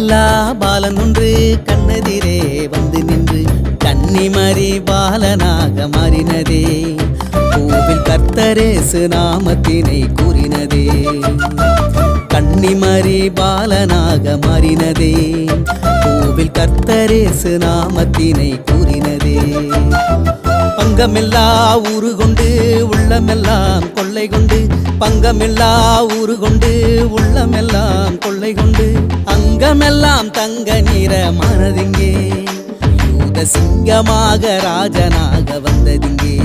கள்ளமில்லா பாலன் ஒன்று கண்ணெதிரே வந்து நின்று கன்னிமரி பாலனாக மாறினதே. கோவில் கர்த்தரேசு நாமத்தினை கூறினதே. கன்னிமரி பாலனாக மாறினதே. கோவில் கர்த்தரேசு நாமத்தினை கூறினதே. பங்கமில்லா ஊரு கொண்டு உள்ளமெல்லாம் கொள்ளை கொண்டு பங்கமில்லா ஊரு கொண்டு உள்ளமெல்லாம் கொள்ளை கொண்டு அங்கமெல்லாம் தங்க நிற மனதிங்கே யூத சிங்கமாக ராஜனாக வந்ததிங்கே.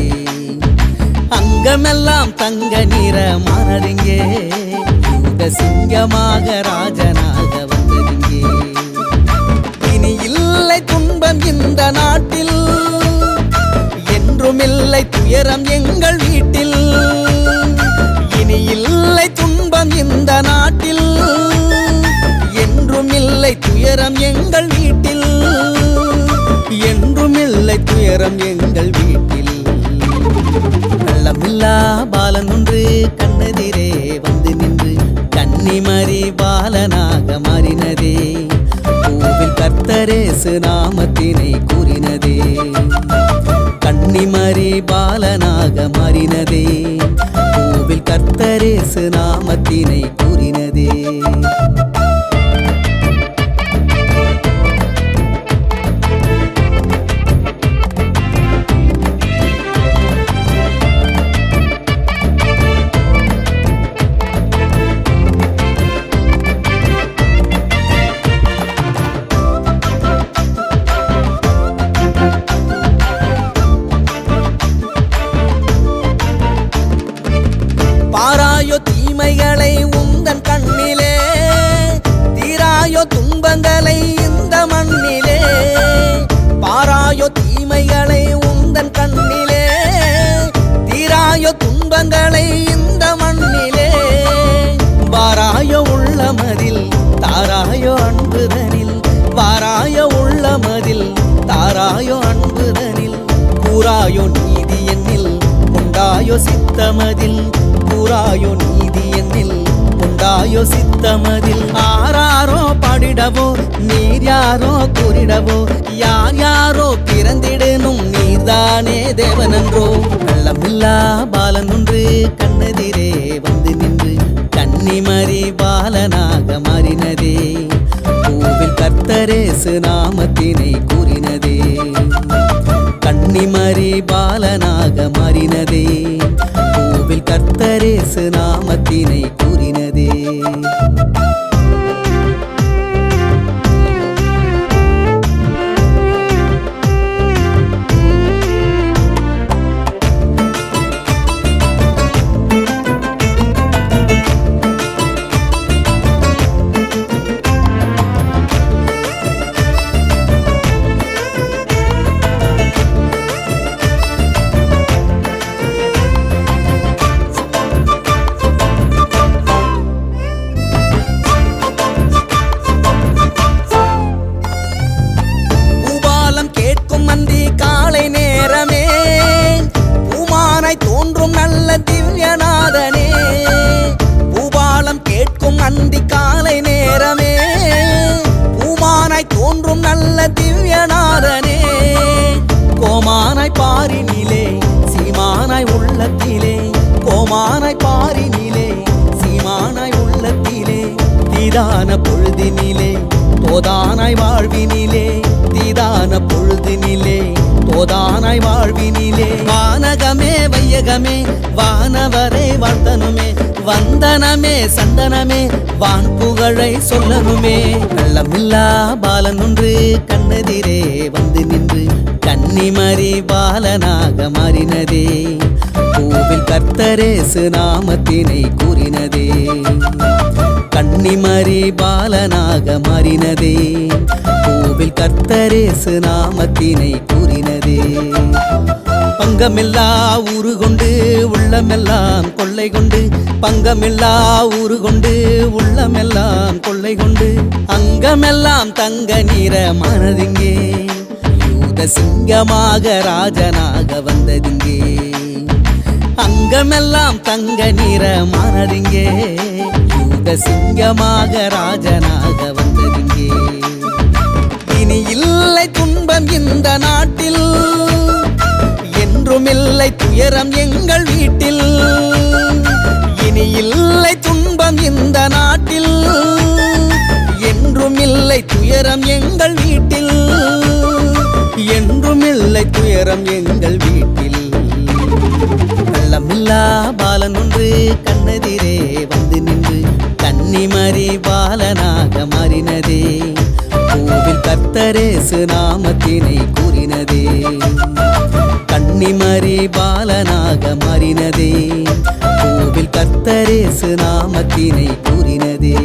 அங்கமெல்லாம் தங்க நிற மனதிங்கே யூத சிங்கமாக ராஜனாக வந்ததிங்கே. இனி இல்லை துன்பம் இந்த நாட்டில் என்றுமில்லை துயரம் எங்கள் வீட்டில். இனி இல்லை துன்பம் இந்த நாட்டில் என்றுமில்லை துயரம் எங்கள் வீட்டில். என்றுமில்லை துயரம் எங்கள் வீட்டில். கள்ளமில்லா பாலன் ஒன்று கண்ணெதிரே வந்து நின்று கன்னிமரி பாலனாக மாறினதே. கோவில் கர்த்தரேசு நாமத்தினை கூறினதே. கன்னிமரி பாலனாக மாறினதே. கோவில் கர்த்தரேசு நாமத்தினை கூறினதே. பாராயோ தீமைகளை உந்தன் கண்ணிலே தீராயோ துன்பங்களை இந்த மண்ணிலே. பாராயோ தீமைகளை உந்தன் கண்ணிலே தீராயோ துன்பங்களை இந்த மண்ணிலே. வாராயோ உள்ளமதில் தாராயோ அன்புதனில் வாராயோ உள்ளமதில் தாராயோ அன்புதனில். கூறாயோ நீதி என்னில் உண்டாயோ சித்தமதில் கூறாயோ நீதி என்னில் உண்டாயோ சித்தமதில். ஆராரோ பாடிடவோ நீர் யாரோ கூறிடவோ யார் யாரோ பிறந்திடனும் நீர்தானே தேவனன்றோ. கள்ளமில்லா பாலன் ஒன்று கண்ணெதிரே வந்து நின்று கன்னிமரி பாலனாக மாறினதே. கோவில் கர்த்தரேசு நாமத்தினை கூறினதே. கன்னிமரி பாலனாக மாறினதே. கோவில் கர்த்தரேசு நாமத்தினை கூறினதே. தோன்றும் நல்ல திவ்யநாதனே பூபாலம் கேட்கும் அந்தி காலை நேரமே. பூமானாய் தோன்றும் நல்ல திவ்யநாதனே. கோமானாய் பாரினிலே சீமானாய் உள்ளத்திலே கோமானாய் பாரினிலே சீமானாய் உள்ளத்திலே. தீதான பொழுதினிலே தோதானாய் வாழ்வினிலே தீதான பொழுதினிலே தோதானாய் வாழ்வினிலே. வானகமே வையகமே வானவரை வாழ்த்தனுமே வந்தனமே சந்தனமே வான் புகழை சொல்லனுமே. கள்ளமில்லா பாலன் ஒன்று கண்ணெதிரே வந்து நின்று கன்னிமரி பாலனாக மாறினதே. கோவில் கர்த்தரேசு நாமத்தினை கூறினதே. கன்னிமரி பாலனாக மாறினதே. கோவில் கர்த்தரேசு நாமத்தினை கூறினதே. பங்கமில்லா ஊரு கொண்டு உள்ளமெல்லாம் கொள்ளை கொண்டு பங்கமில்லா ஊரு கொண்டு உள்ளமெல்லாம் கொள்ளை கொண்டு அங்கமெல்லாம் தங்க நிற மனதிங்கே யூத சிங்கமாக ராஜனாக வந்ததிங்கே. அங்கமெல்லாம் தங்க நிற மனதிங்கே யூத சிங்கமாக ராஜனாக வந்ததிங்கே. இனி இல்லை துன்பம் இந்த நாட்டில், என்றுமில்லை துயரம் எங்கள் வீட்டில். இனி இல்லை துன்பம் இந்த நாட்டில், என்றுமில்லை துயரம் எங்கள் வீட்டில். என்றுமில்லை துயரம் எங்கள் வீட்டில். கள்ளமில்லா பாலன் ஒன்று கண்ணெதிரே வந்து நின்று கன்னிமரி பாலனாக மாறினதே. கோவில் கர்த்தரேசு நாமத்தினை கூறினதே. கன்னிமரி பாலனாக மாறினதே. கோவில் கர்த்தரேசு நாமத்தினை கூறினதே.